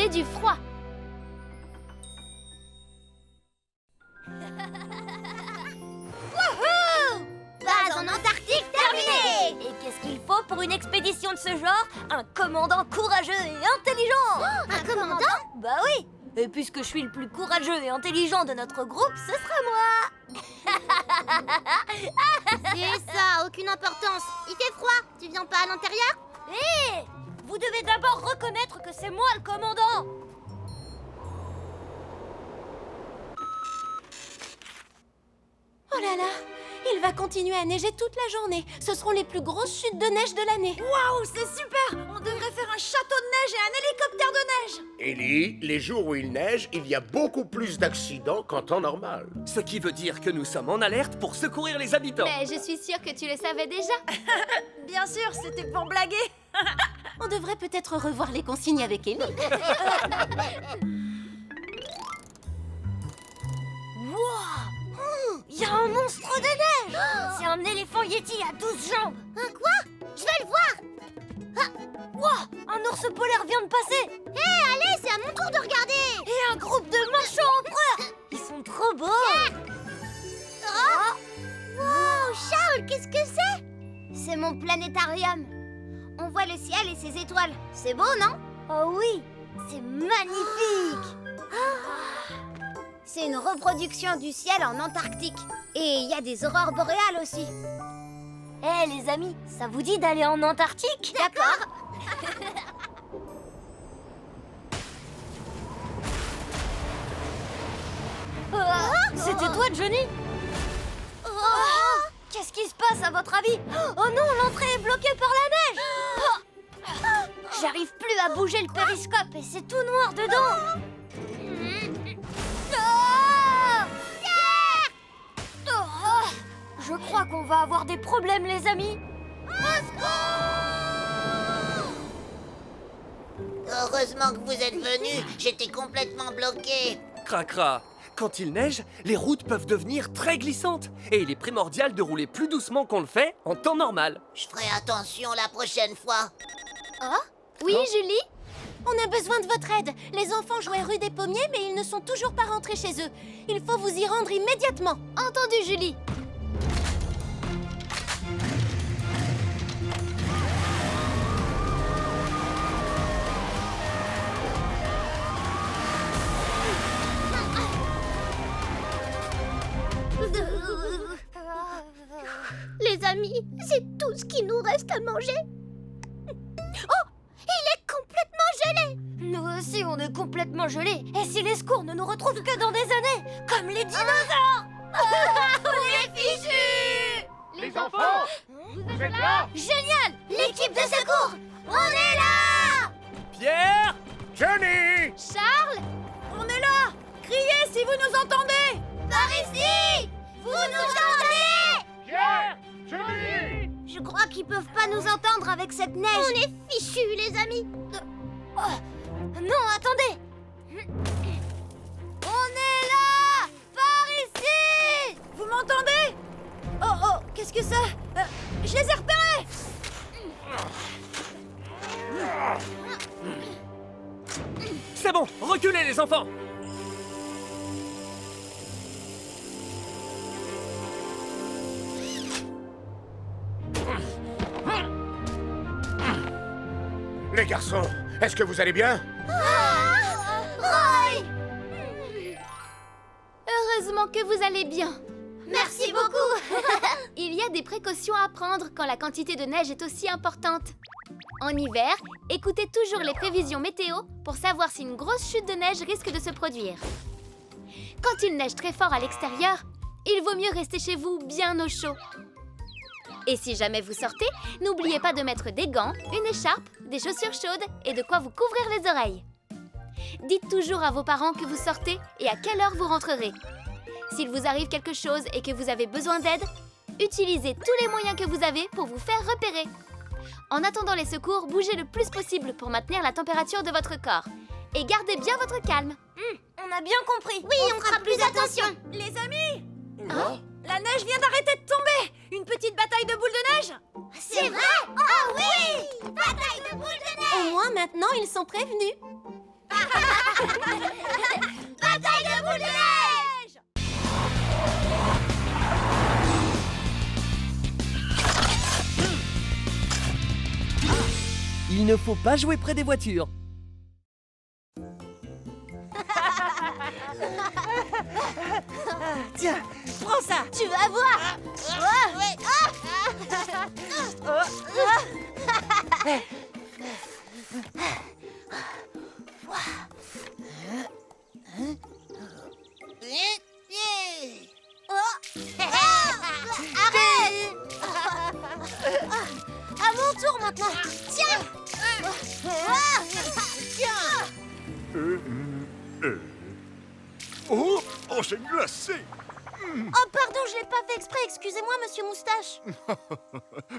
profiter du froid. Wouhou! Base en Antarctique terminée! Et qu'est-ce qu'il faut pour une expédition de ce genre? Un commandant courageux et intelligent! Un commandant? Bah oui! Et puisque je suis le plus courageux et intelligent de notre groupe, ce sera moi! C'est ça, aucune importance. Il fait froid, tu viens pas à l'intérieur? Hé! Vous devez d'abord reconnaître que c'est moi le commandant! Oh là là, il va continuer à neiger toute la journée. Ce seront les plus grosses chutes de neige de l'année. Waouh, c'est super! On devrait faire un château de neige et un hélicoptère de neige! Ellie, les jours où il neige, il y a beaucoup plus d'accidents qu'en temps normal. Ce qui veut dire que nous sommes en alerte pour secourir les habitants. Mais je suis sûre que tu le savais déjà. Bien sûr, c'était pour blaguer! On devrait peut-être revoir les consignes avec Ellie. Il y a un monstre de neige! C'est un éléphant yéti à 12 jambes! Un quoi? Je vais le voir! Wow! Un ours polaire vient de passer! Allez, c'est à mon tour de regarder! Et un groupe de manchots empereurs! Ils sont trop beaux! Wow, Charles, qu'est-ce que c'est? C'est mon planétarium. On voit le ciel et ses étoiles. C'est beau, non? Oh oui! C'est magnifique! C'est une reproduction du ciel en Antarctique. Et il y a des aurores boréales aussi. Eh les amis, ça vous dit d'aller en Antarctique? D'accord. C'était toi, Johnny? Qu'est-ce qui se passe à votre avis? Oh non, l'entrée est bloquée par la neige! J'arrive plus à bouger le périscope et c'est tout noir dedans! Ah! Oh, je crois qu'on va avoir des problèmes, les amis! Heureusement que vous êtes venus, j'étais complètement bloqué. Cracra, quand il neige, les routes peuvent devenir très glissantes. Et il est primordial de rouler plus doucement qu'on le fait en temps normal. Je ferai attention la prochaine fois. Oui, Julie? On a besoin de votre aide. Les enfants jouaient rue des Pommiers, mais ils ne sont toujours pas rentrés chez eux. Il faut vous y rendre immédiatement. Entendu, Julie. Les amis, c'est tout ce qui nous reste à manger. Oh, il est complètement gelé. Nous aussi, on est complètement gelés. Et si les secours ne nous retrouvent que dans des années, comme les dinosaures? On est fichus! Les enfants, vous êtes là? Génial! L'équipe de secours! On est là! Pierre! Johnny! Charles? On est là! Criez si vous nous entendez! Par ici! Vous nous entendez? Pierre! Johnny! Je crois qu'ils peuvent pas nous entendre avec cette neige. On est fichus, les amis. Non, attendez! On est là! Par ici! Vous m'entendez? Oh, qu'est-ce que c'est? Je les ai repérés! C'est bon, reculez les enfants! Les garçons, est-ce que vous allez bien? Roy! Heureusement que vous allez bien. Merci beaucoup. Il y a des précautions à prendre quand la quantité de neige est aussi importante. En hiver, écoutez toujours les prévisions météo pour savoir si une grosse chute de neige risque de se produire. Quand il neige très fort à l'extérieur, il vaut mieux rester chez vous bien au chaud. Et si jamais vous sortez, n'oubliez pas de mettre des gants, une écharpe, des chaussures chaudes et de quoi vous couvrir les oreilles. Dites toujours à vos parents que vous sortez et à quelle heure vous rentrerez. S'il vous arrive quelque chose et que vous avez besoin d'aide, utilisez tous les moyens que vous avez pour vous faire repérer. En attendant les secours, bougez le plus possible pour maintenir la température de votre corps. Et gardez bien votre calme. On a bien compris. Oui, on fera plus attention. Les amis, la neige vient d'arrêter de tomber. Une petite bataille de boules de neige. C'est vrai? Ah oui! Bataille de boules de neige! Au moins, maintenant, ils sont prévenus. Par Bataille de boules de neige! Il ne faut pas jouer près des voitures. Tiens, prends ça. Tu vas voir. À mon tour maintenant. Tiens. Oh, c'est glacé. Oh pardon, je l'ai pas fait exprès. Excusez-moi, monsieur Moustache.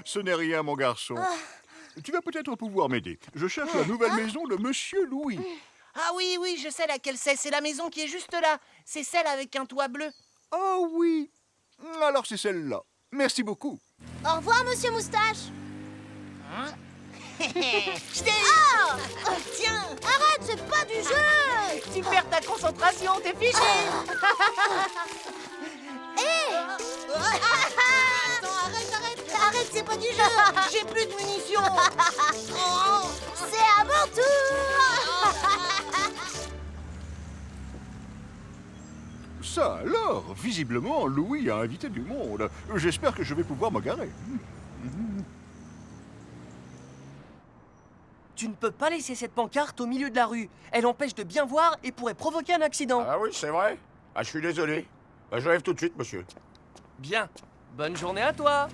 Ce n'est rien, mon garçon. Tu vas peut-être pouvoir m'aider. Je cherche la nouvelle maison de Monsieur Louis. Ah oui, oui, je sais laquelle c'est. C'est la maison qui est juste là. C'est celle avec un toit bleu. Oh oui. Alors c'est celle-là. Merci beaucoup. Au revoir, monsieur Moustache. Je t'ai... Tiens, Arrête, c'est pas du jeu. tu perds ta concentration, t'es fiché. Attends, arrête, c'est pas du jeu. J'ai plus de munitions. Oh. C'est à mon tour. Ça alors, visiblement, Louis a invité du monde. J'espère que je vais pouvoir me garer. Tu ne peux pas laisser cette pancarte au milieu de la rue. Elle empêche de bien voir et pourrait provoquer un accident. Ah oui, c'est vrai. Ah, je suis désolé. Je lève tout de suite, monsieur. Bien. Bonne journée à toi.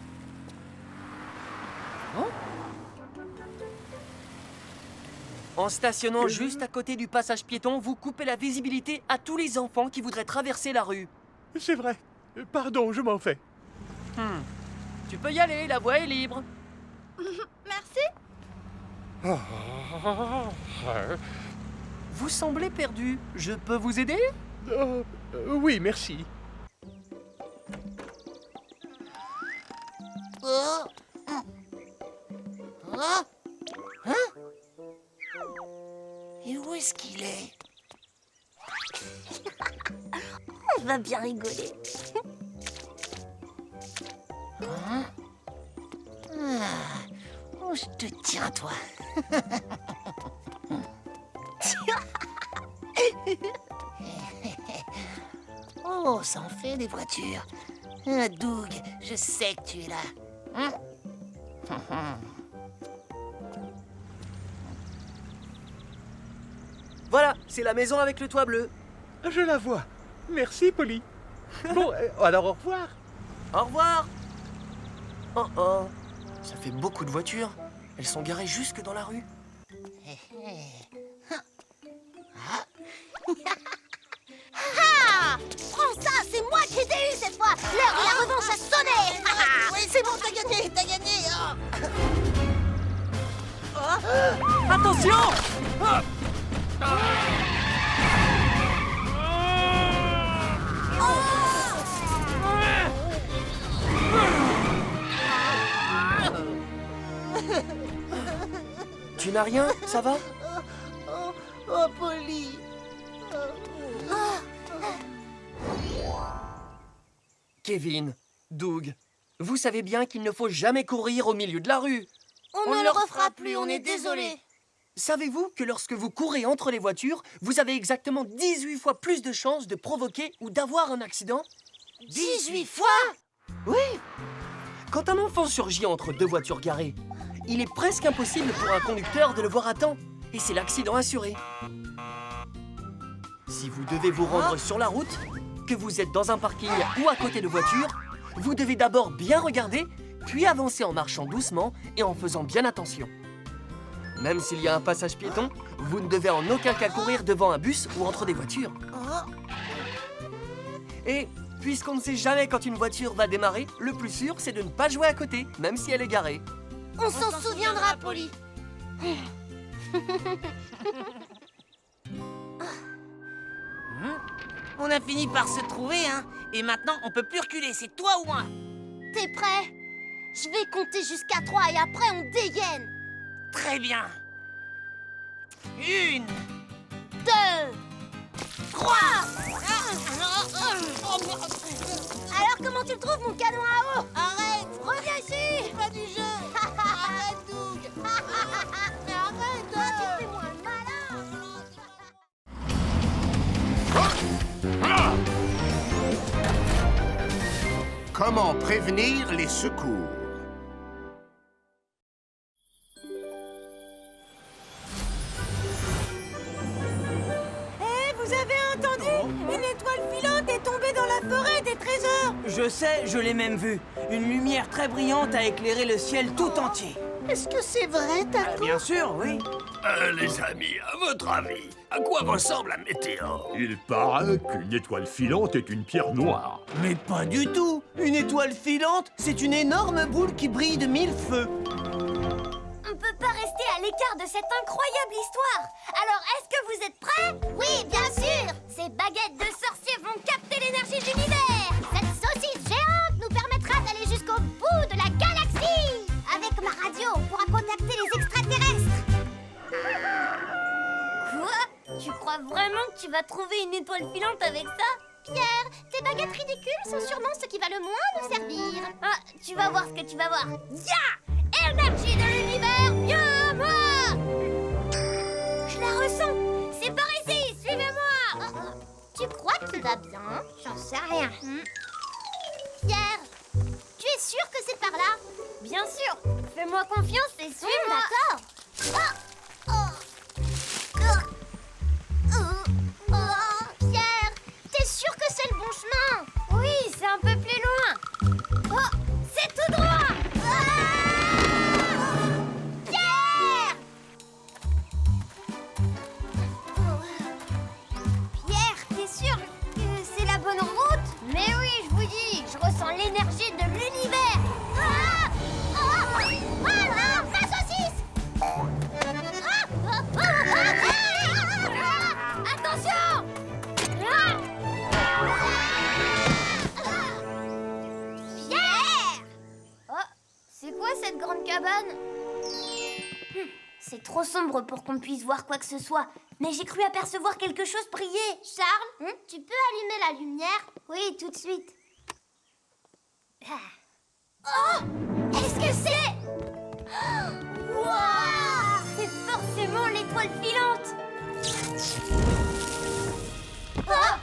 En stationnant juste à côté du passage piéton, vous coupez la visibilité à tous les enfants qui voudraient traverser la rue. C'est vrai. Pardon, je m'en fais. Tu peux y aller, la voie est libre. Merci. Vous semblez perdu. Je peux vous aider? Oui, merci. Oh. Oh. Hein? Et où est-ce qu'il est? On va bien rigoler. Hein? Oh, je te tiens, toi. Oh, ça en fait des voitures. Ah, Doug, je sais que tu es là. Hein? Voilà, c'est la maison avec le toit bleu. Je la vois. Merci, Polly. Bon, alors au revoir. Au revoir. Oh oh, ça fait beaucoup de voitures. Elles sont garées jusque dans la rue. Ah, prends ça, c'est moi qui t'ai eu cette fois. L'heure de la revanche a sonné. Oui, c'est bon, t'as gagné, t'as gagné. Attention! Tu n'as rien, ça va? Oh, Polly. Kevin, Doug, vous savez bien qu'il ne faut jamais courir au milieu de la rue. On ne le refera plus, on est désolé. Savez-vous que lorsque vous courez entre les voitures, vous avez exactement 18 fois plus de chances de provoquer ou d'avoir un accident? 18 fois? Oui! Quand un enfant surgit entre deux voitures garées, il est presque impossible pour un conducteur de le voir à temps, et c'est l'accident assuré. Si vous devez vous rendre sur la route, que vous êtes dans un parking ou à côté de voitures, vous devez d'abord bien regarder, puis avancer en marchant doucement et en faisant bien attention. Même s'il y a un passage piéton, vous ne devez en aucun cas courir devant un bus ou entre des voitures. Et puisqu'on ne sait jamais quand une voiture va démarrer, le plus sûr, c'est de ne pas jouer à côté, même si elle est garée. On s'en souviendra, Polly. On a fini par se trouver, hein. Et maintenant, on peut plus reculer, c'est toi ou moi. T'es prêt? Je vais compter jusqu'à 3 et après on dégaine. Très bien. 1, 2, 3. Alors, comment tu le trouves, mon canon à eau? Arrête! Reviens ici! C'est pas du jeu! Arrête, Doug! Arrête! Tu fais moins le malin. Comment prévenir les secours? Vous avez entendu? Une étoile filante est tombée dans la forêt des trésors. Je sais, je l'ai même vu. Une lumière très brillante a éclairé le ciel tout entier. Est-ce que c'est vrai, Taco? Bien sûr, oui. Les amis, à votre avis, à quoi ressemble la météore? Il paraît qu'une étoile filante est une pierre noire. Mais pas du tout. Une étoile filante, c'est une énorme boule qui brille de 1000 feux. On peut pas rester à l'écart de cette incroyable histoire. Alors, est-ce que vous êtes prêts? Oui, bien sûr. Ces baguettes de sorciers vont capter l'énergie de l'univers. Cette saucisse géante nous permettra d'aller jusqu'au bout de la galaxie. Avec ma radio, on pourra contacter les extraterrestres. Quoi? Tu crois vraiment que tu vas trouver une étoile filante avec ça? Pierre, tes baguettes ridicules sont sûrement ce qui va le moins nous servir. Ah, tu vas voir ce que tu vas voir. Ya! Énergie de l'univers, viens à moi! Je la ressens. C'est par ici, suivez-moi. Tu crois qu'il va bien? J'en sais rien. Pierre, tu es sûr que c'est par là? Bien sûr. Fais-moi confiance et suis-moi. D'accord. Pierre, t'es sûr que c'est le bon chemin? Oui, c'est un peu plus loin. Oh, c'est tout droit. Pierre! Pierre, t'es sûr que c'est la bonne route? Mais oui, je vous dis, je ressens l'énergie de l'univers. Non, ma saucisse! Attention! Pierre! Oh, c'est quoi cette grande cabane? C'est trop sombre pour qu'on puisse voir quoi que ce soit. Mais j'ai cru apercevoir quelque chose briller. Charles, tu peux allumer la lumière? Oui, tout de suite. Oh! Est-ce que c'est... Wow! C'est forcément l'étoile filante. Oh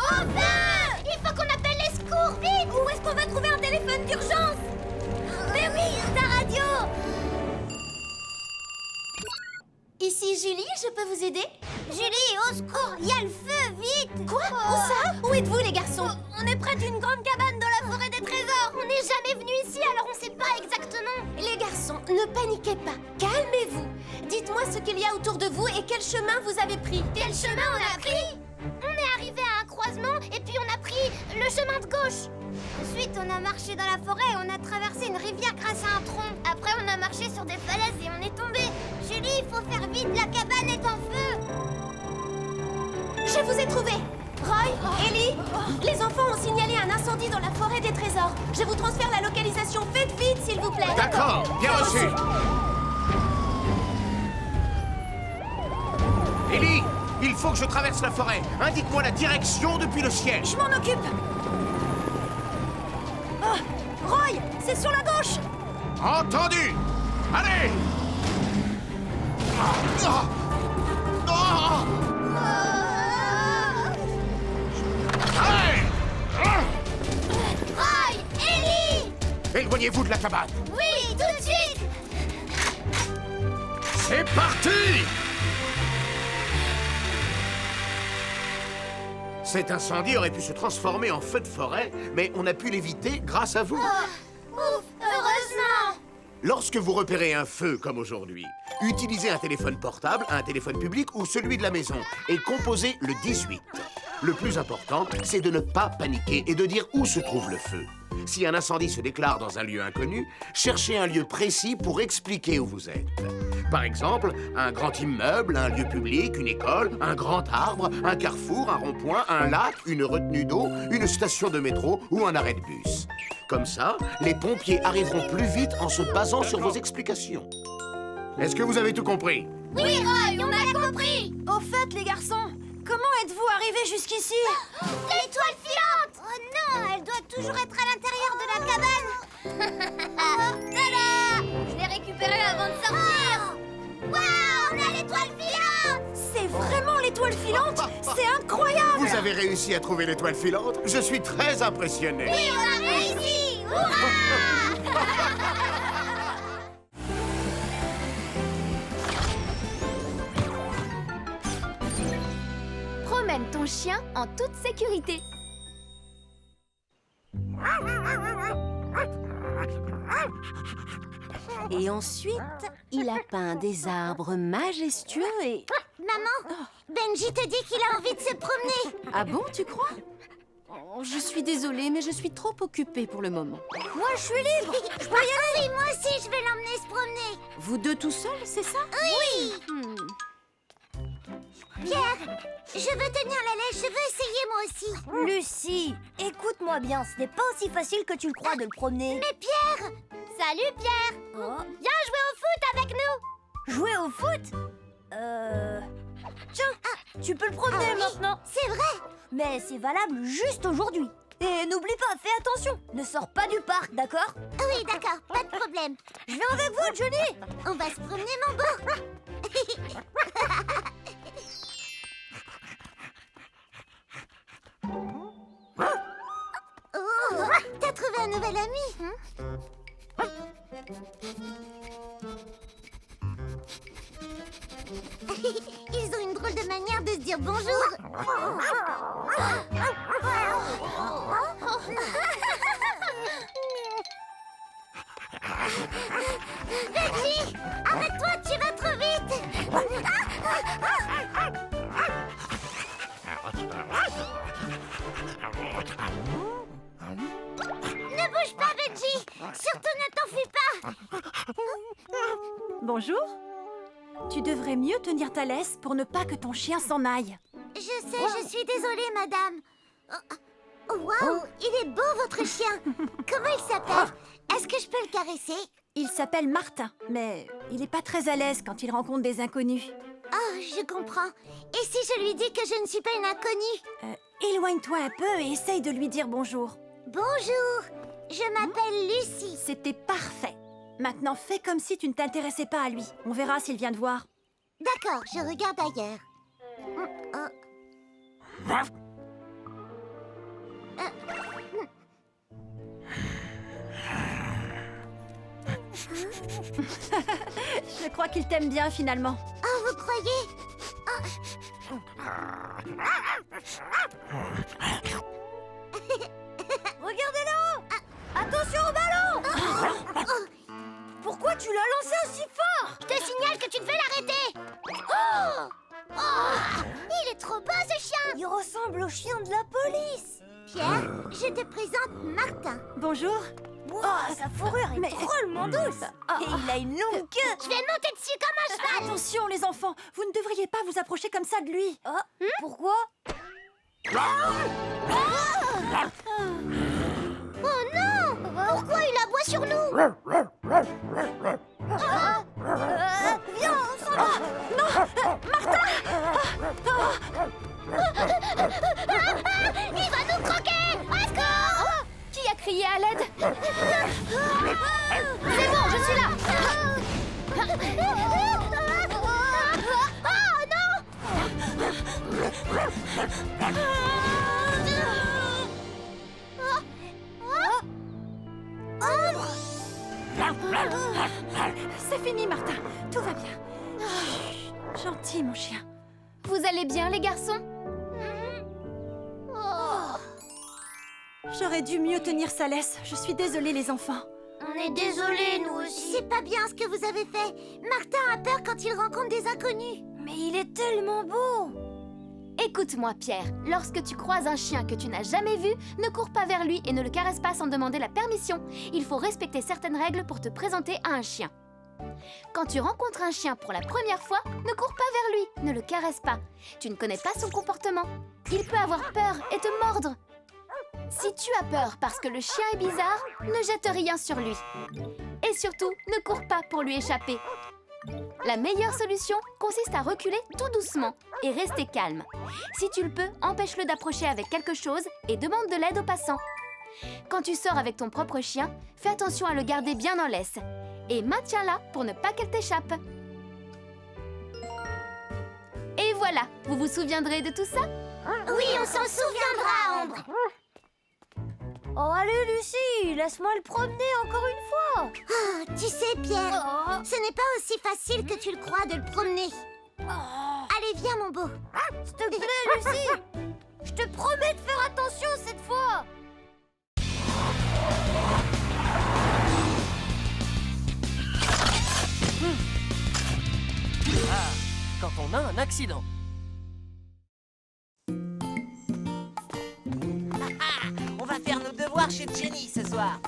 feu! Il faut qu'on appelle les secours, vite! Où est-ce qu'on va trouver un téléphone d'urgence? Mais oui, ta radio! Ici Julie, je peux vous aider? Julie, au secours! Il y a le feu, vite! Quoi? Où ça? Où êtes-vous, les garçons? On est près d'une grande cabane dans la forêt des trésors. On n'est jamais venu ici, alors on sait pas exactement. Les garçons, ne paniquez pas. Calmez-vous. Dites-moi ce qu'il y a autour de vous et quel chemin vous avez pris. Quel chemin on a pris? On est arrivé à un croisement et puis on a pris le chemin de gauche. Ensuite, on a marché dans la forêt et on a traversé une rivière grâce à un tronc. Après, on a marché sur des falaises et on est tombé. Julie, il faut faire vite, la cabane est en feu. Je vous ai trouvé. Roy, Ellie, les enfants ont signalé un incendie dans la forêt des trésors. Je vous transfère la localisation. Faites vite, s'il vous plaît. D'accord, bien reçu. Ellie, il faut que je traverse la forêt. Indique-moi la direction depuis le ciel. Je m'en occupe. Oh, Roy, c'est sur la gauche. Entendu. Allez. Allez. Roy, Ellie! Éloignez-vous de la cabane. Oui, tout de suite! C'est parti! Cet incendie aurait pu se transformer en feu de forêt, mais on a pu l'éviter grâce à vous. Ouf, heureusement! Lorsque vous repérez un feu comme aujourd'hui, utilisez un téléphone portable, un téléphone public ou celui de la maison et composez le 18. Le plus important, c'est de ne pas paniquer et de dire où se trouve le feu. Si un incendie se déclare dans un lieu inconnu, cherchez un lieu précis pour expliquer où vous êtes. Par exemple, un grand immeuble, un lieu public, une école, un grand arbre, un carrefour, un rond-point, un lac, une retenue d'eau, une station de métro ou un arrêt de bus. Comme ça, les pompiers arriveront plus vite en se basant sur vos explications. Est-ce que vous avez tout compris? Oui, Roy, on a compris. Au fait, les garçons, comment êtes-vous arrivés jusqu'ici? L'étoile filante. Oh non, elle doit toujours être à l'intérieur de la cabane. Tada! Je l'ai récupérée avant de sortir. Waouh, on a l'étoile filante. C'est vraiment l'étoile filante? C'est incroyable! Vous avez réussi à trouver l'étoile filante? Je suis très impressionné. Oui, on a réussi. Hurrah! Promène ton chien en toute sécurité. Et ensuite, il a peint des arbres majestueux et... Maman, Benji te dit qu'il a envie de se promener. Ah bon, tu crois? Oh, je suis désolée, mais je suis trop occupée pour le moment. Moi, je suis libre. Je peux y aller. Oui, moi aussi, je vais l'emmener se promener. Vous deux tout seuls, c'est ça? Oui. Pierre, je veux tenir la lèche, je veux essayer moi aussi. Lucie, écoute-moi bien, ce n'est pas aussi facile que tu le crois de le promener. Mais Pierre! Salut Pierre! Viens jouer au foot avec nous! Jouer au foot? Tiens, tu peux le promener maintenant. C'est vrai! Mais c'est valable juste aujourd'hui. Et n'oublie pas, fais attention, ne sors pas du parc, d'accord? Oui, d'accord, pas de problème. Je vais avec vous, Johnny. On va se promener, mon beau! Oh, t'as trouvé un nouvel ami, hein? Ils ont une drôle de manière de se dire bonjour. Benji, arrête-toi, tu vas trop vite. Ne bouge pas, Benji. Surtout ne t'enfuis pas. Bonjour. Tu devrais mieux tenir ta laisse pour ne pas que ton chien s'en aille. Je sais, je suis désolée, madame. Oh, waouh, il est beau, votre chien. Comment il s'appelle? Est-ce que je peux le caresser? Il s'appelle Martin, mais il n'est pas très à l'aise quand il rencontre des inconnus. Oh, je comprends. Et si je lui dis que je ne suis pas une inconnue? Éloigne-toi un peu et essaye de lui dire bonjour. Bonjour, je m'appelle Lucie. C'était parfait. Maintenant, fais comme si tu ne t'intéressais pas à lui. On verra s'il vient te voir. D'accord, je regarde ailleurs. Je crois qu'il t'aime bien finalement. Oh, vous croyez? Regardez là-haut! Attention au ballon! Pourquoi tu l'as lancé aussi fort? Je te signale que tu devais l'arrêter. Il est trop beau, ce chien. Il ressemble au chien de la police. Pierre, je te présente Martin. Bonjour. Wow, sa fourrure est drôlement douce. Et il a une longue queue. Je vais monter dessus comme un cheval. Attention les enfants, vous ne devriez pas vous approcher comme ça de lui. Pourquoi? Oh non! Pourquoi il aboie sur nous? Viens, on s'en va. Non, Martin. Il va nous croquer! Au secours! Qui a crié à l'aide? C'est bon, je suis là. Oh non! C'est fini, Martin. Tout va bien. Gentil, mon chien. Vous allez bien, les garçons? J'aurais dû mieux tenir sa laisse. Je suis désolée, les enfants. On est désolés, nous aussi. C'est pas bien ce que vous avez fait. Martin a peur quand il rencontre des inconnus. Mais il est tellement beau. Écoute-moi, Pierre. Lorsque tu croises un chien que tu n'as jamais vu, ne cours pas vers lui et ne le caresse pas sans demander la permission. Il faut respecter certaines règles pour te présenter à un chien. Quand tu rencontres un chien pour la première fois, ne cours pas vers lui, ne le caresse pas. Tu ne connais pas son comportement. Il peut avoir peur et te mordre. Si tu as peur parce que le chien est bizarre, ne jette rien sur lui. Et surtout, ne cours pas pour lui échapper. La meilleure solution consiste à reculer tout doucement et rester calme. Si tu le peux, empêche-le d'approcher avec quelque chose et demande de l'aide aux passants. Quand tu sors avec ton propre chien, fais attention à le garder bien en laisse et maintiens-la pour ne pas qu'elle t'échappe. Et voilà, vous vous souviendrez de tout ça? Oui, on s'en souviendra, Ambre. Oh, allez, Lucie, laisse-moi le promener encore une fois. Oh, tu sais, Pierre, ce n'est pas aussi facile que tu le crois de le promener. Allez, viens, mon beau. S'il te plaît, Lucie, je te promets de faire attention cette fois. Ah, quand on a un accident. On va faire nos devoirs chez Jenny ce soir.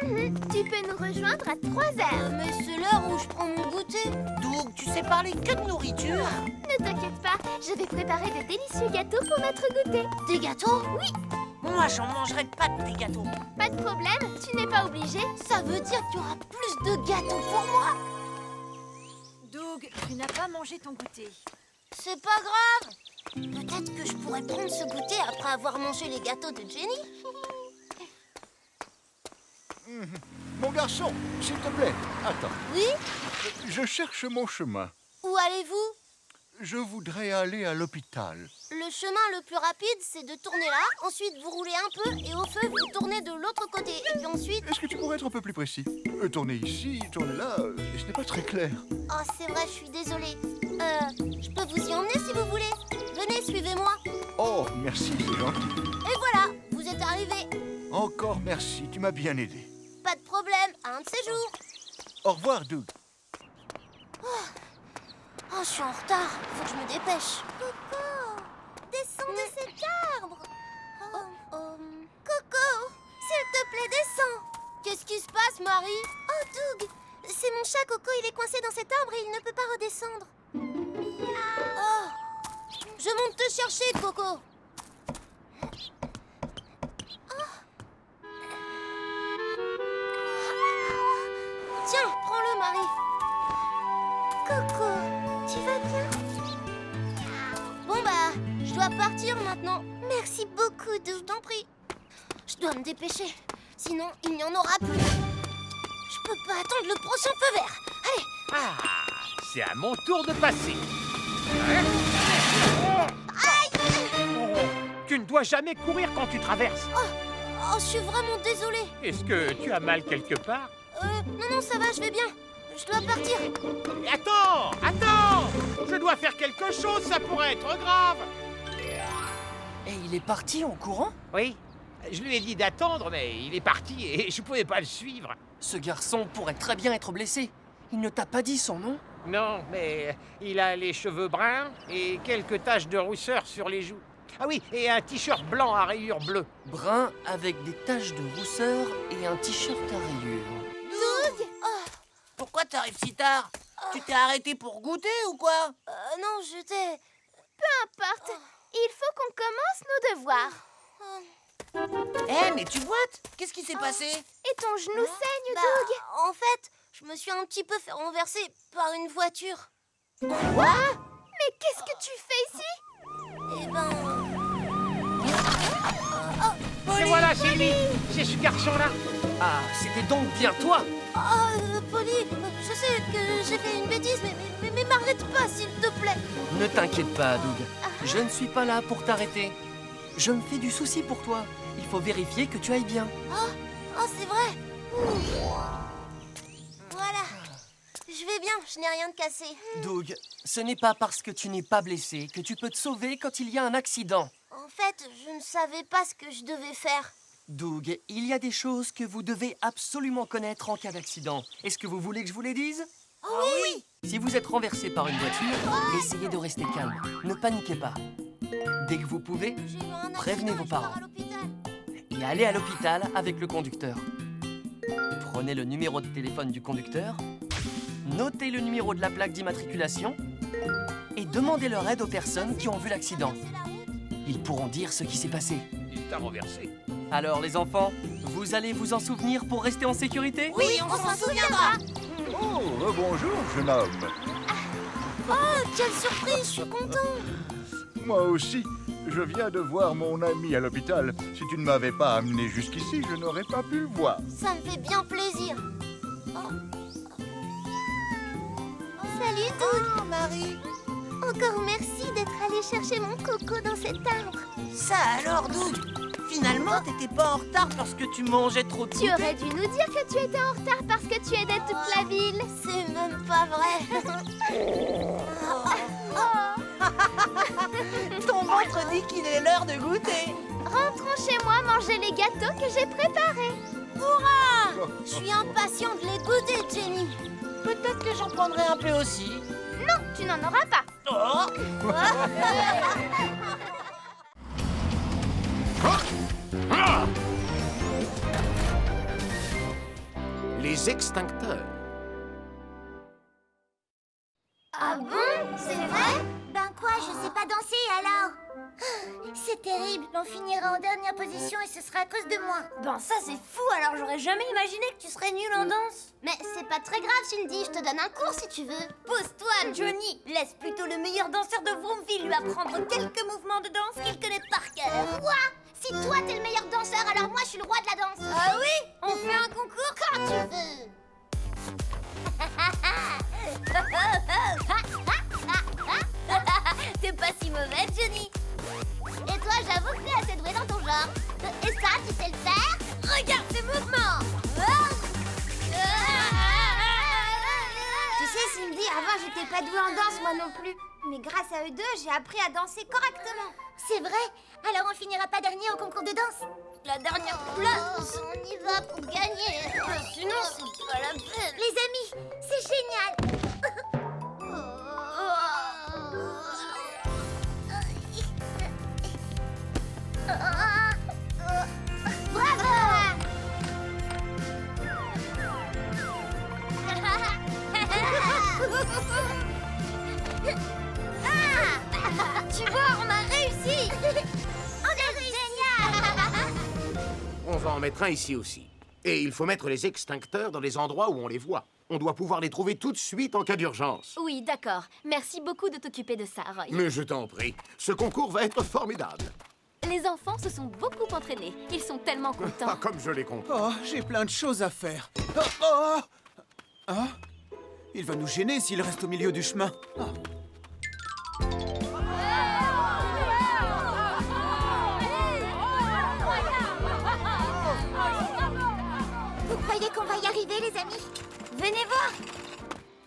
Tu peux nous rejoindre à 3h. Mais c'est l'heure où je prends mon goûter. Doug, tu sais parler que de nourriture. Ne t'inquiète pas, je vais préparer de délicieux gâteaux pour notre goûter. Des gâteaux? Oui, Moi, j'en mangerai pas de tes gâteaux. pas de problème, tu n'es pas obligé. Ça veut dire qu'il y aura plus de gâteaux pour moi. Doug, tu n'as pas mangé ton goûter. C'est pas grave. Peut-être que je pourrais prendre ce goûter après avoir mangé les gâteaux de Jenny. Mon garçon, s'il te plaît, attends. Oui? Je cherche mon chemin. Où allez-vous? Je voudrais aller à l'hôpital. Le chemin le plus rapide, c'est de tourner là, ensuite vous roulez un peu et au feu, vous tournez de l'autre côté. Et puis ensuite... Est-ce que tu pourrais être un peu plus précis? Tourner ici, tourner là, ce n'est pas très clair. Oh, c'est vrai, je suis désolée. Je peux vous y emmener si vous voulez. Venez, suivez-moi. Oh, merci, c'est gentil. Et voilà, vous êtes arrivés. Encore merci, tu m'as bien aidé. Pas de problème, à un de ces jours. Au revoir, Doug. Oh, je suis en retard, faut que je me dépêche. Coco, descends de cet arbre. Coco, s'il te plaît, descends. Qu'est-ce qui se passe, Marie? Oh, Doug, c'est mon chat Coco, il est coincé dans cet arbre et il ne peut pas redescendre. Oh, je monte te chercher, Coco. Tiens, prends-le, Marie. Coco, tu vas bien? Bon bah, je dois partir maintenant. Merci beaucoup, Doug. Je t'en prie. Je dois me dépêcher, sinon il n'y en aura plus. Je peux pas attendre le prochain feu vert. Allez. Ah, c'est à mon tour de passer. Aïe! Tu ne dois jamais courir quand tu traverses. Oh, je suis vraiment désolée. Est-ce que tu as mal quelque part? Non, ça va, je vais bien. Je dois partir. Attends, attends! Je dois faire quelque chose, ça pourrait être grave. Et il est parti en courant? Oui, je lui ai dit d'attendre, mais il est parti et je pouvais pas le suivre. Ce garçon pourrait très bien être blessé. Il ne t'a pas dit son nom? Non, mais il a les cheveux bruns et quelques taches de rousseur sur les joues. Ah oui, et un t-shirt blanc à rayures bleues. Brun avec des taches de rousseur et un t-shirt à rayures. Doug! Pourquoi t'arrives si tard? Tu t'es arrêté pour goûter ou quoi? Non, j'étais... Peu importe, il faut qu'on commence nos devoirs. Eh, mais tu boites? Qu'est-ce qui s'est passé? Et ton genou saigne, Bah, Doug? en fait, je me suis un petit peu fait renverser par une voiture. Mais qu'est-ce que tu fais ici? Eh ben... Et voilà, c'est lui, c'est ce garçon-là. Ah, c'était donc bien toi? Polly, je sais que j'ai fait une bêtise, mais m'arrête pas, s'il te plaît. Ne t'inquiète pas, Doug. Je ne suis pas là pour t'arrêter. Je me fais du souci pour toi. Il faut vérifier que tu ailles bien. Oh, c'est vrai. Voilà. Je vais bien, je n'ai rien de cassé. Doug, ce n'est pas parce que tu n'es pas blessé que tu peux te sauver quand il y a un accident. En fait, je ne savais pas ce que je devais faire. Doug, il y a des choses que vous devez absolument connaître en cas d'accident. Est-ce que vous voulez que je vous les dise? Oui. Si vous êtes renversé par une voiture, essayez de rester calme. Ne paniquez pas. Dès que vous pouvez, J'ai eu un prévenez accident vos et je pars parents. à l'hôpital. Et allez à l'hôpital avec le conducteur. Prenez le numéro de téléphone du conducteur, notez le numéro de la plaque d'immatriculation et demandez leur aide aux personnes qui ont vu l'accident. Ils pourront dire ce qui s'est passé. Il t'a renversé. Alors les enfants, vous allez vous en souvenir pour rester en sécurité? Oui, on s'en souviendra. Oh, bonjour, jeune homme. Oh, quelle surprise, je suis content. Moi aussi. Je viens de voir mon ami à l'hôpital. Si tu ne m'avais pas amené jusqu'ici, je n'aurais pas pu le voir. Ça me fait bien plaisir. Salut, Doug. Oh, Marie. Encore merci d'être allé chercher mon coco dans cet arbre. Ça alors, Doug? Finalement, t'étais pas en retard parce que tu mangeais trop de Tu goûter. aurais dû nous dire que tu étais en retard parce que tu aidais toute la ville. C'est même pas vrai. Ton ventre dit qu'il est l'heure de goûter. Rentrons chez moi manger les gâteaux que j'ai préparés. Je suis impatiente de les goûter, Jenny. Peut-être que j'en prendrai un peu aussi. Non, tu n'en auras pas. Oh. Les extincteurs. Ah bon? C'est vrai? Ben quoi, je sais pas danser alors? C'est terrible, on finira en dernière position et ce sera à cause de moi. Ben ça c'est fou, alors j'aurais jamais imaginé que tu serais nulle en danse. Mais c'est pas très grave, Cindy, je te donne un cours si tu veux. Pose-toi, Johnny. Laisse plutôt le meilleur danseur de Vroomville lui apprendre quelques mouvements de danse qu'il connaît par cœur. Quoi? Si toi t'es le meilleur danseur, alors moi je suis le roi de la danse. Ah oui? On fait un concours Quand tu veux. T'es pas si mauvais, Johnny. Et toi, j'avoue que t'es assez doué dans ton genre. Et ça, tu sais le faire? Regarde ces mouvements. Tu sais, Cindy, avant j'étais pas douée en danse, moi non plus. Mais grâce à eux deux, j'ai appris à danser correctement. C'est vrai? Alors on finira pas dernier au concours de danse? La dernière place. On y va pour gagner. Sinon, c'est pas la peine. Les amis, c'est génial. Bravo! Tu vois, on a réussi. On a réussi! Génial! On va en mettre un ici aussi. Et il faut mettre les extincteurs dans les endroits où on les voit. On doit pouvoir les trouver tout de suite en cas d'urgence. Oui, d'accord. Merci beaucoup de t'occuper de ça, Roy. Mais je t'en prie, ce concours va être formidable. Les enfants se sont beaucoup entraînés. Ils sont tellement contents. Pas comme je l'ai compris. Oh, j'ai plein de choses à faire. Oh, oh. Ah, il va nous gêner s'il reste au milieu du chemin. Ah. Vous croyez qu'on va y arriver, les amis? Venez voir!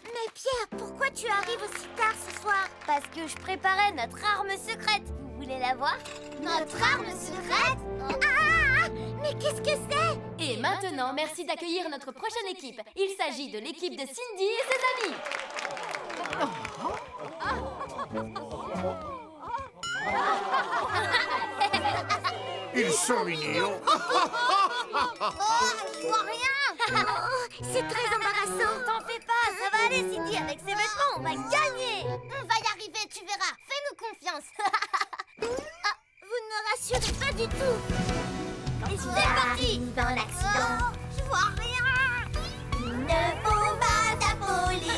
Mais Pierre, pourquoi tu arrives aussi tard ce soir? Parce que je préparais notre arme secrète. Vous voulez la voir? Notre arme secrète? Ah! Mais qu'est-ce que c'est? Et maintenant, merci d'accueillir notre prochaine équipe. Il s'agit de l'équipe de Cindy et ses amis. Ils sont mignons. Je vois rien! C'est très embarrassant! T'en fais pas, ça va aller, Cindy. Avec ces vêtements, on va gagner. On va y arriver, tu verras! Fais-nous confiance! Ah, vous ne me rassurez pas du tout! Et c'est parti. Dans l'accident! Je vois rien! Il ne faut pas t'affoler!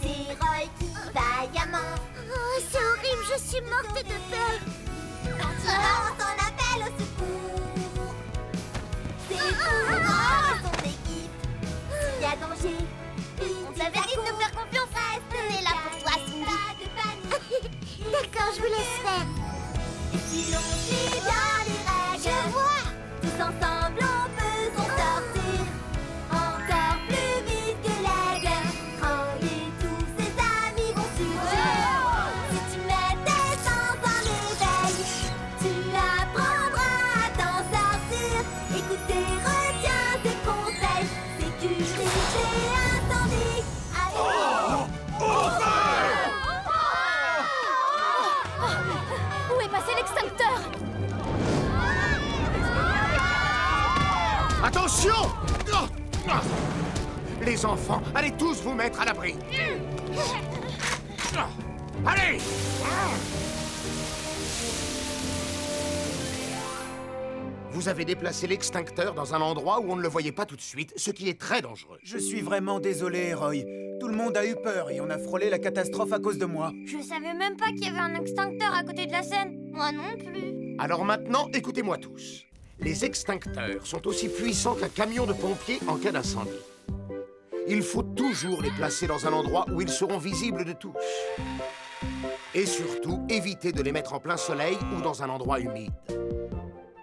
C'est Roy qui va diamant! Oh, c'est horrible, je suis morte de peur! Quand il lance son appel au secours, c'est pour son équipe. S'il y a danger, On t'avait dit de nous faire confiance. on est là pour toi, Cindy. D'accord, je vous laisse faire. Et si l'on suit bien les règles, Je vois. tous ensemble on peut s'en sortir. Encore plus vite que l'aigle. Roy et tous ses amis vont surgir. Si tu mets tes sens en éveil, tu apprendras à t'en sortir. Écoutez, retiens tes conseils. Sécurité, incendie. Allez. Où est passé l'extincteur? Attention! Les enfants, allez tous vous mettre à l'abri. Allez! Vous avez déplacé l'extincteur dans un endroit où on ne le voyait pas tout de suite, ce qui est très dangereux. Je suis vraiment désolé, Roy. Tout le le monde a eu peur et on a frôlé la catastrophe à cause de moi. Je savais même pas qu'il y avait un extincteur à côté de la scène. Moi non plus. Alors maintenant, écoutez-moi tous. Les extincteurs sont aussi puissants qu'un camion de pompiers en cas d'incendie. Il faut toujours les placer dans un endroit où ils seront visibles de tous. Et surtout, évitez de les mettre en plein soleil ou dans un endroit humide.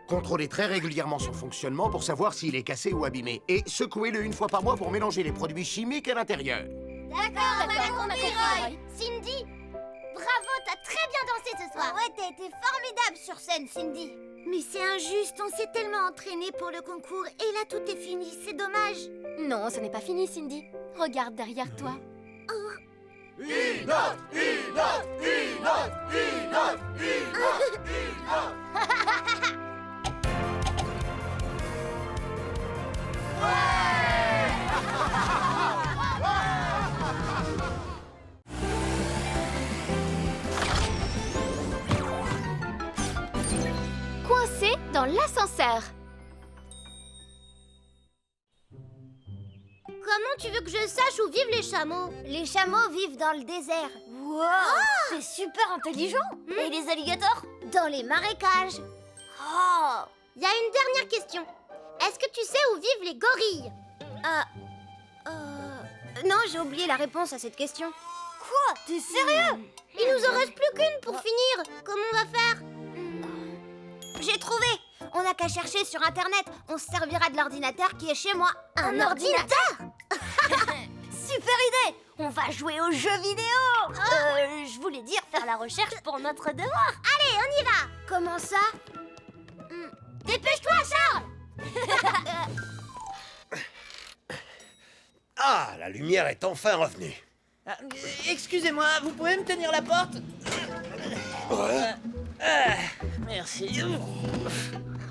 Contrôlez très régulièrement son fonctionnement pour savoir s'il est cassé ou abîmé. Et secouez-le une fois par mois pour mélanger les produits chimiques à l'intérieur. D'accord, on a compris, Roy. Cindy, bravo, t'as très bien dansé ce soir. Ouais, t'as été formidable sur scène, Cindy. Mais c'est injuste, on s'est tellement entraîné pour le concours et là tout est fini, c'est dommage. Non, ce n'est pas fini, Cindy. Regarde derrière toi. Coincé dans l'ascenseur. Comment tu veux que je sache où vivent les chameaux? Les chameaux vivent dans le désert. Wow, t'es super intelligent. Et les alligators? Dans les marécages. Oh. Il y a une dernière question. Est-ce que tu sais où vivent les gorilles? Non, j'ai oublié la réponse à cette question. Quoi? T'es sérieux? Il nous en reste plus qu'une pour finir. Comment on va faire? J'ai trouvé. On n'a qu'à chercher sur Internet. On se servira de l'ordinateur qui est chez moi. Un ordinateur? Super idée. On va jouer aux jeux vidéo. Je voulais dire faire la recherche pour notre devoir. Allez, on y va. Comment ça? Dépêche-toi, Charles. Ah, la lumière est enfin revenue. Excusez-moi, vous pouvez me tenir la porte? Merci.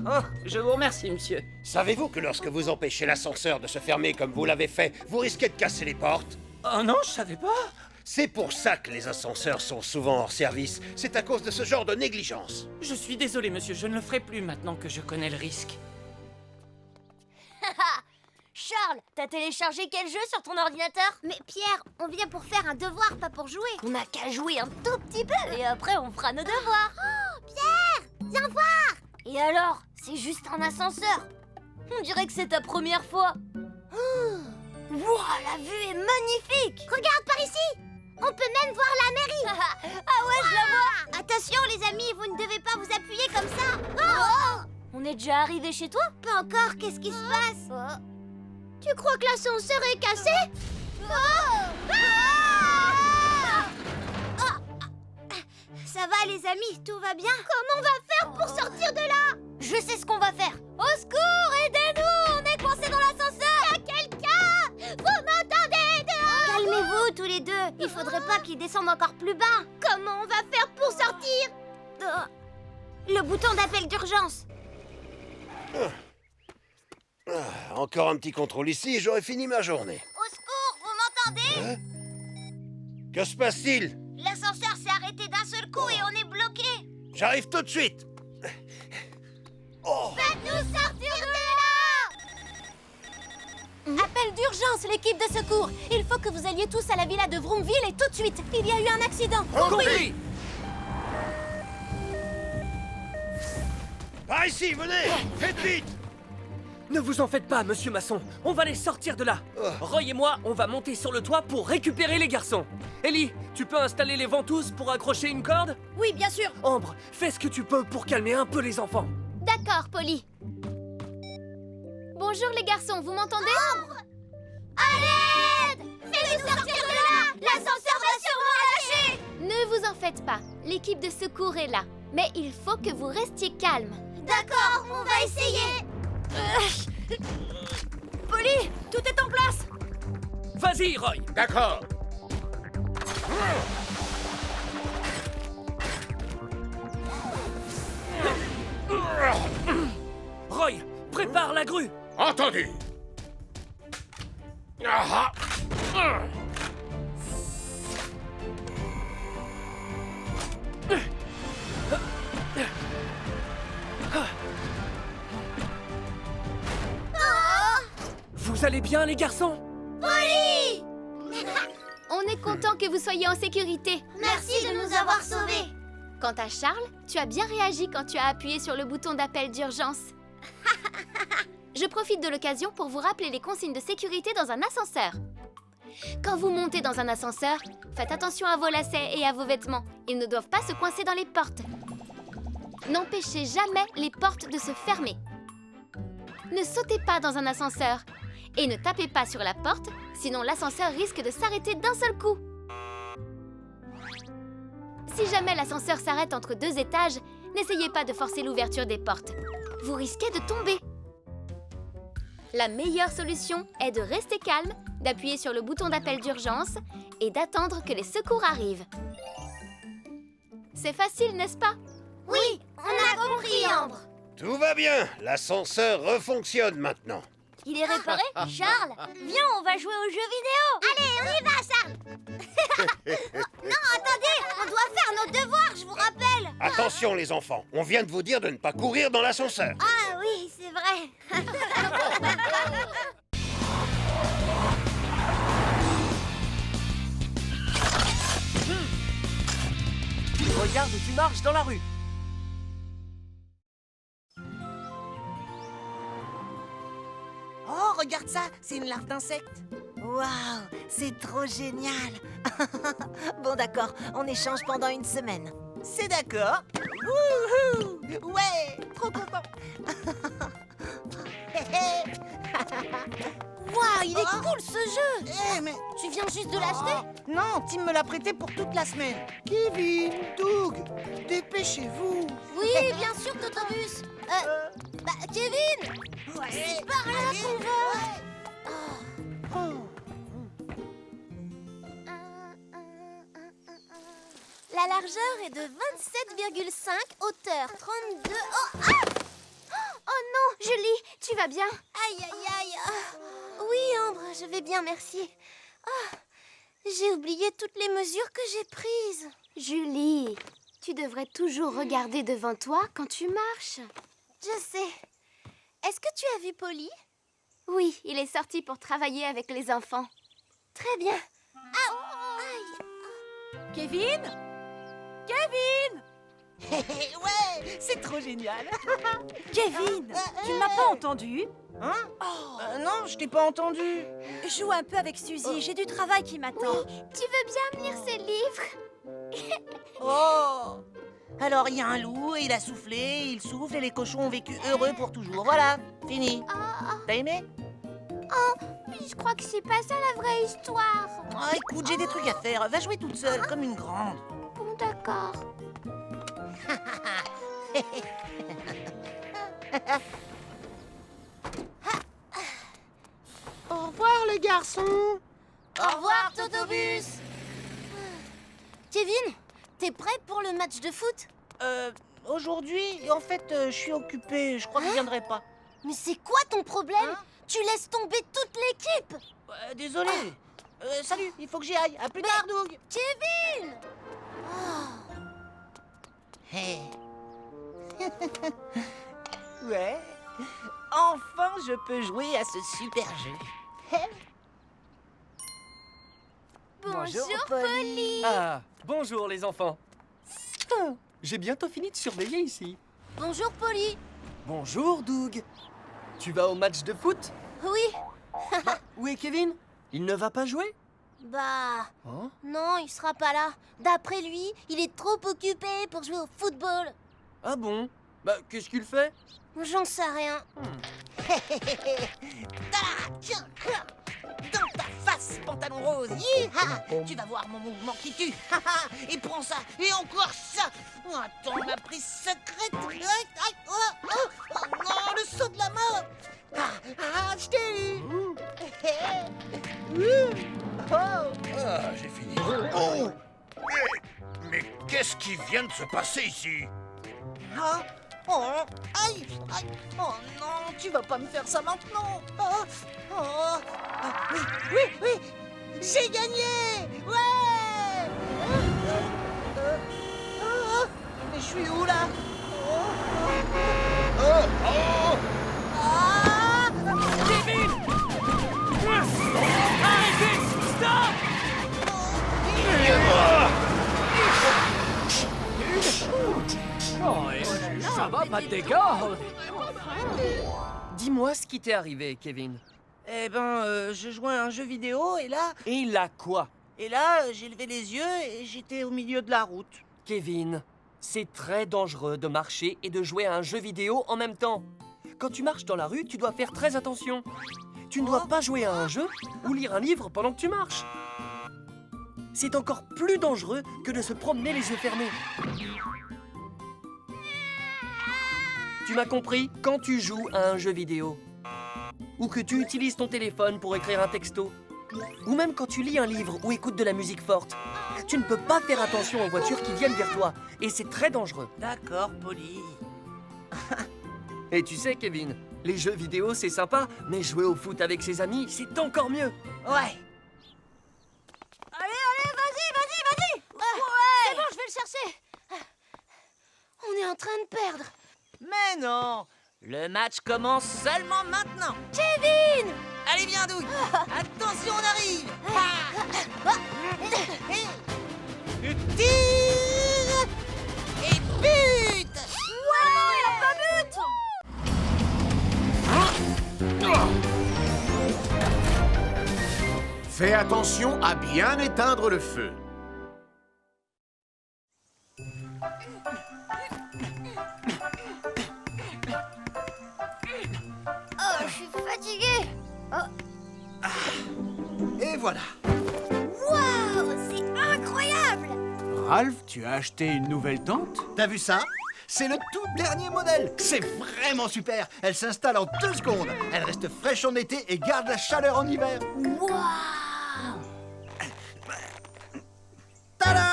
Oh, je vous remercie, monsieur. Savez-vous que lorsque vous empêchez l'ascenseur de se fermer comme vous l'avez fait, vous risquez de casser les portes? Oh non, je savais pas. C'est pour ça que les ascenseurs sont souvent hors service. C'est à cause de ce genre de négligence. Je suis désolé, monsieur, je ne le ferai plus maintenant que je connais le risque. Charles, t'as téléchargé quel jeu sur ton ordinateur? Mais Pierre, on vient pour faire un devoir, pas pour jouer. On n'a qu'à jouer un tout petit peu et après on fera nos devoirs. Oh, Pierre, viens voir. Et alors, c'est juste un ascenseur. On dirait que c'est ta première fois. Wouah, la vue est magnifique. Regarde par ici. On peut même voir la mairie. Ah ouais, je la vois. Attention les amis, vous ne devez pas vous appuyer comme ça. Oh, on est déjà arrivé chez toi? Pas encore, qu'est-ce qui se passe? Tu crois que l'ascenseur est cassé? Ça va les amis, tout va bien? Comment on va faire pour sortir de là? Je sais ce qu'on va faire. Au secours, aidez-nous, on est coincés dans l'ascenseur. Y a quelqu'un? Vous m'entendez dehors? Calmez-vous tous les deux, il faudrait pas qu'ils descendent encore plus bas. Comment on va faire pour sortir? Le bouton d'appel d'urgence. Encore un petit contrôle ici et j'aurai fini ma journée. Au secours, vous m'entendez? Que se passe-t-il? L'ascenseur s'est arrêté d'un seul coup et on est bloqué. J'arrive tout de suite. Oh. Faites-nous sortir de là! Appel d'urgence, l'équipe de secours. Il faut que vous alliez tous à la villa de Vroomville et tout de suite. Il y a eu un accident. Compris. Par ici, venez. Faites vite. Ne vous en faites pas, monsieur Masson. On va les sortir de là. Roy et moi, on va monter sur le toit pour récupérer les garçons. Ellie, tu peux installer les ventouses pour accrocher une corde? Oui, bien sûr. Ambre, fais ce que tu peux pour calmer un peu les enfants. D'accord, Polly. Bonjour les garçons, vous m'entendez? À l'aide! Fais-nous sortir de là! L'ascenseur va sûrement lâcher! Ne vous en faites pas, l'équipe de secours est là. Mais il faut que vous restiez calme. D'accord, on va essayer! Polly, tout est en place. Vas-y, Roy. D'accord. Roy, prépare la grue. Entendu. Ah, ah. Vous allez bien, les garçons? Polly! très content que vous soyez en sécurité. Merci de nous avoir sauvés. Quant à Charles, tu as bien réagi quand tu as appuyé sur le bouton d'appel d'urgence. Je profite de l'occasion pour vous rappeler les consignes de sécurité dans un ascenseur. Quand vous montez dans un ascenseur, faites attention à vos lacets et à vos vêtements. Ils ne doivent pas se coincer dans les portes. N'empêchez jamais les portes de se fermer. Ne sautez pas dans un ascenseur. Et ne tapez pas sur la porte, sinon l'ascenseur risque de s'arrêter d'un seul coup. Si jamais l'ascenseur s'arrête entre 2 étages, n'essayez pas de forcer l'ouverture des portes. Vous risquez de tomber. La meilleure solution est de rester calme, d'appuyer sur le bouton d'appel d'urgence et d'attendre que les secours arrivent. C'est facile, n'est-ce pas? Oui, on a compris, Ambre. Tout va bien, l'ascenseur refonctionne maintenant. Il est réparé? Charles, viens, on va jouer aux jeux vidéo. Allez, on y va, Charles. Non, attendez, on doit faire nos devoirs, je vous rappelle. Attention les enfants, on vient de vous dire de ne pas courir dans l'ascenseur. Ah oui, c'est vrai. Regarde où tu marches dans la rue. Oh, regarde ça, c'est une larve d'insecte. Waouh, c'est trop génial. Bon, d'accord, on échange pendant une semaine. C'est d'accord. Wouhou! Ouais, trop content. Waouh, il est cool ce jeu. Eh, mais... Tu viens juste de l'acheter? Non, Tim me l'a prêté pour toute la semaine. Kevin, Doug, dépêchez-vous. Oui, bien sûr, Totobus. Kevin, c'est par là qu'on va. La largeur est de 27,5, hauteur 32... Oh, ah! Oh non, Julie, tu vas bien? Aïe, aïe, aïe. Oui, Ambre, je vais bien, merci. Ah, j'ai oublié toutes les mesures que j'ai prises. Julie, tu devrais toujours regarder devant toi quand tu marches. Je sais. Est-ce que tu as vu Polly? Oui, il est sorti pour travailler avec les enfants. Très bien. Ah, aïe. Kevin? Kevin! Ouais, c'est trop génial. Kevin, tu ne m'as pas entendu? Hein? Non, je t'ai pas entendu. Joue un peu avec Suzy, j'ai du travail qui m'attend. Oui, tu veux bien me lire ces livres? Oh! Alors, il y a un loup, et il a soufflé, il souffle, et les cochons ont vécu heureux pour toujours. Voilà, fini. T'as aimé? Oh, je crois que c'est pas ça la vraie histoire. Ah, écoute, j'ai des trucs à faire. Va jouer toute seule, comme une grande. Bon, d'accord. Au revoir les garçons. Au revoir, Totobus. Kevin, t'es prêt pour le match de foot? Aujourd'hui, en fait, je suis occupé. Je crois que je viendrai pas. Mais c'est quoi ton problème? Tu laisses tomber toute l'équipe. Désolé. Salut, il faut que j'y aille. À plus tard, Doug. Kevin! Hey. Ouais. Enfin, je peux jouer à ce super jeu. Bonjour, Polly. Ah, bonjour les enfants. J'ai bientôt fini de surveiller ici. Bonjour, Polly. Bonjour, Doug. Tu vas au match de foot? Oui. Où est Kevin? Il ne va pas jouer? Bah... Hein? Non, il sera pas là. D'après lui, il est trop occupé pour jouer au football. Ah bon? Bah, qu'est-ce qu'il fait? J'en sais rien. Tiens, dans ta face, pantalon rose. Yeeha. Tu vas voir mon mouvement qui tue. Et prends ça, et encore ça. Attends, ma prise secrète. Oh non, le saut de la mort. Je t'ai eu. Ah, j'ai fini. Oh! Mais qu'est-ce qui vient de se passer ici? Oh, aïe, aïe. Oh non, tu vas pas me faire ça maintenant. Oui, oui, oui. J'ai gagné. Ouais. Mais je suis où là? Kevin! Arrêtez! Stop! pas de dégâts. Dis-moi ce qui t'est arrivé, Kevin. Eh ben, je jouais à un jeu vidéo et là... Et là quoi? Et là, j'ai levé les yeux et j'étais au milieu de la route. Kevin, c'est très dangereux de marcher et de jouer à un jeu vidéo en même temps. Quand tu marches dans la rue, tu dois faire très attention. Tu ne dois pas jouer à un jeu ou lire un livre pendant que tu marches. C'est encore plus dangereux que de se promener les yeux fermés. Tu m'as compris? Quand tu joues à un jeu vidéo, ou que tu utilises ton téléphone pour écrire un texto, ou même quand tu lis un livre ou écoutes de la musique forte, tu ne peux pas faire attention aux voitures qui viennent vers toi, et c'est très dangereux. D'accord, Polly. Et tu sais, Kevin, les jeux vidéo, c'est sympa, mais jouer au foot avec ses amis, c'est encore mieux. Ouais. Allez, vas-y. C'est bon, je vais le chercher. On est en train de perdre. Mais non, le match commence seulement maintenant. Kevin! Allez, viens, Doug. Attention, on arrive. Et tire et bute. Ouais, non, il a pas but. Fais attention à bien éteindre le feu. Oh, je suis fatiguée. Et voilà. Waouh, c'est incroyable. Ralph, tu as acheté une nouvelle tente? T'as vu ça? C'est le tout dernier modèle. C'est vraiment super. Elle s'installe en 2 secondes. Elle reste fraîche en été et garde la chaleur en hiver. Waouh. Tada!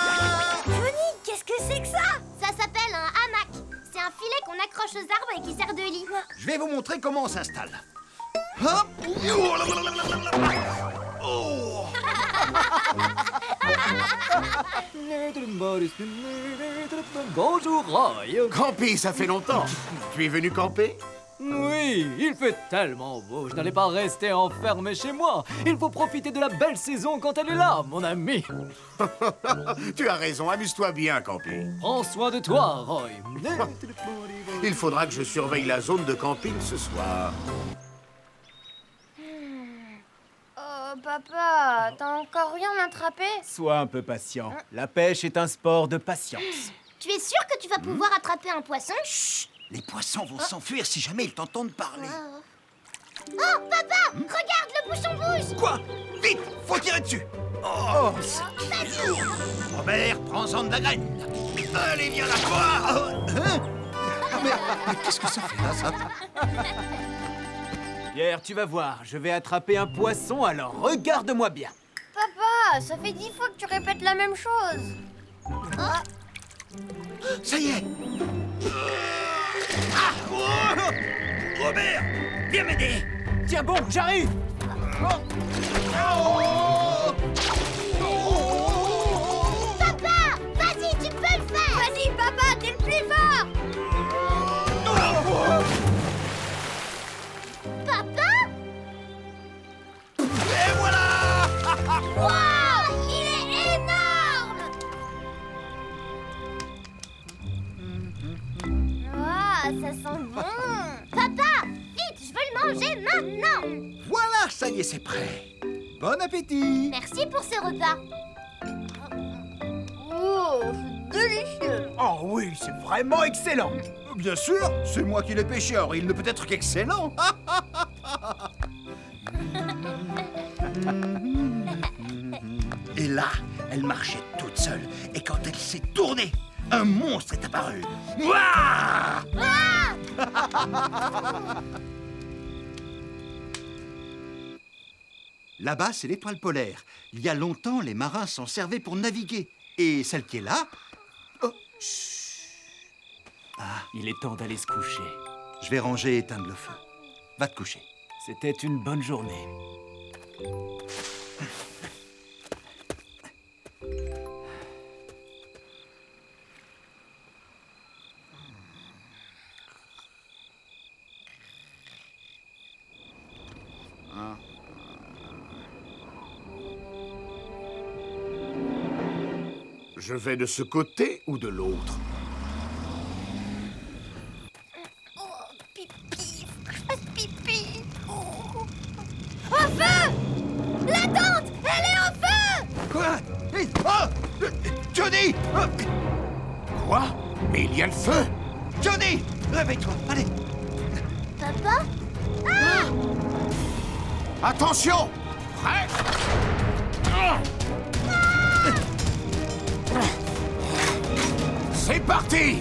Johnny, qu'est-ce que c'est que ça? Ça s'appelle un hamac. C'est un filet qu'on accroche aux arbres et qui sert de lit. Je vais vous montrer comment on s'installe. Hop! Oh! Bonjour, Roy. Campy, ça fait longtemps. Tu es venu camper? Oui, il fait tellement beau. Je n'allais pas rester enfermé chez moi. Il faut profiter de la belle saison quand elle est là, mon ami. Tu as raison, amuse-toi bien, Campy. Prends soin de toi, Roy. Il faudra que je surveille la zone de camping ce soir. Oh, papa, t'as encore rien attrapé? Sois un peu patient. La pêche est un sport de patience. Tu es sûr que tu vas pouvoir attraper un poisson? Chut! Les poissons vont s'enfuir si jamais ils t'entendent parler. Oh, papa, regarde, le bouchon bouge. Quoi? Vite, faut tirer dessus. Oh, c'est lourd. Robert, prends-en de la graine. Allez, viens la voir. Hein? Mais qu'est-ce que ça fait là, ça? Pierre, tu vas voir, je vais attraper un poisson, alors regarde-moi bien. Papa, ça fait 10 fois que tu répètes la même chose. Ça y est. Ah, oh, Robert, viens m'aider. Tiens bon, j'arrive. Papa, vas-y, tu peux le faire. Vas-y, papa, t'es le plus fort. Papa? Et voilà. Wow, il est énorme. Ça sent bon. Papa, vite, je veux le manger maintenant. Voilà, ça y est, c'est prêt. Bon appétit. Merci pour ce repas. Oh, c'est délicieux. Oh oui, c'est vraiment excellent. Bien sûr, c'est moi qui l'ai pêché, alors il ne peut être qu'excellent. Et là, elle marchait toute seule. Et quand elle s'est tournée, un monstre est apparu. Ouah! Là-bas, c'est l'étoile polaire. Il y a longtemps, les marins s'en servaient pour naviguer. Et celle qui est là... Oh, chut. Ah, il est temps d'aller se coucher. Je vais ranger et éteindre le feu. Va te coucher. C'était une bonne journée. Je vais de ce côté ou de l'autre? Johnny! Quoi? Mais il y a le feu! Johnny! Réveille-toi, allez! Papa? Attention! Prêt? C'est parti!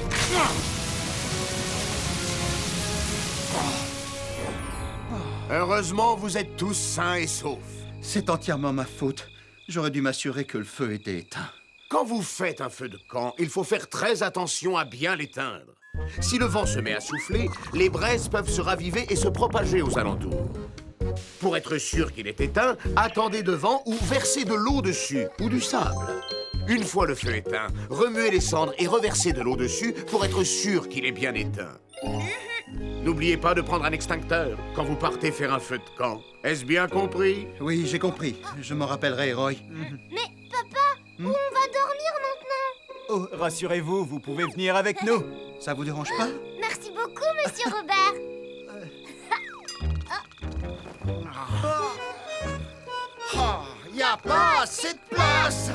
Heureusement, vous êtes tous sains et saufs. C'est entièrement ma faute. J'aurais dû m'assurer que le feu était éteint. Quand vous faites un feu de camp, il faut faire très attention à bien l'éteindre. Si le vent se met à souffler, les braises peuvent se raviver et se propager aux alentours. Pour être sûr qu'il est éteint, attendez devant ou versez de l'eau dessus ou du sable. Une fois le feu éteint, remuez les cendres et reversez de l'eau dessus pour être sûr qu'il est bien éteint. N'oubliez pas de prendre un extincteur quand vous partez faire un feu de camp. Est-ce bien compris? Oui, j'ai compris. Je m'en rappellerai, Roy. Mais papa, où on va dormir maintenant? Oh, rassurez-vous, vous pouvez venir avec nous. Ça vous dérange pas? Merci beaucoup, monsieur Robert. Y a pas assez de place!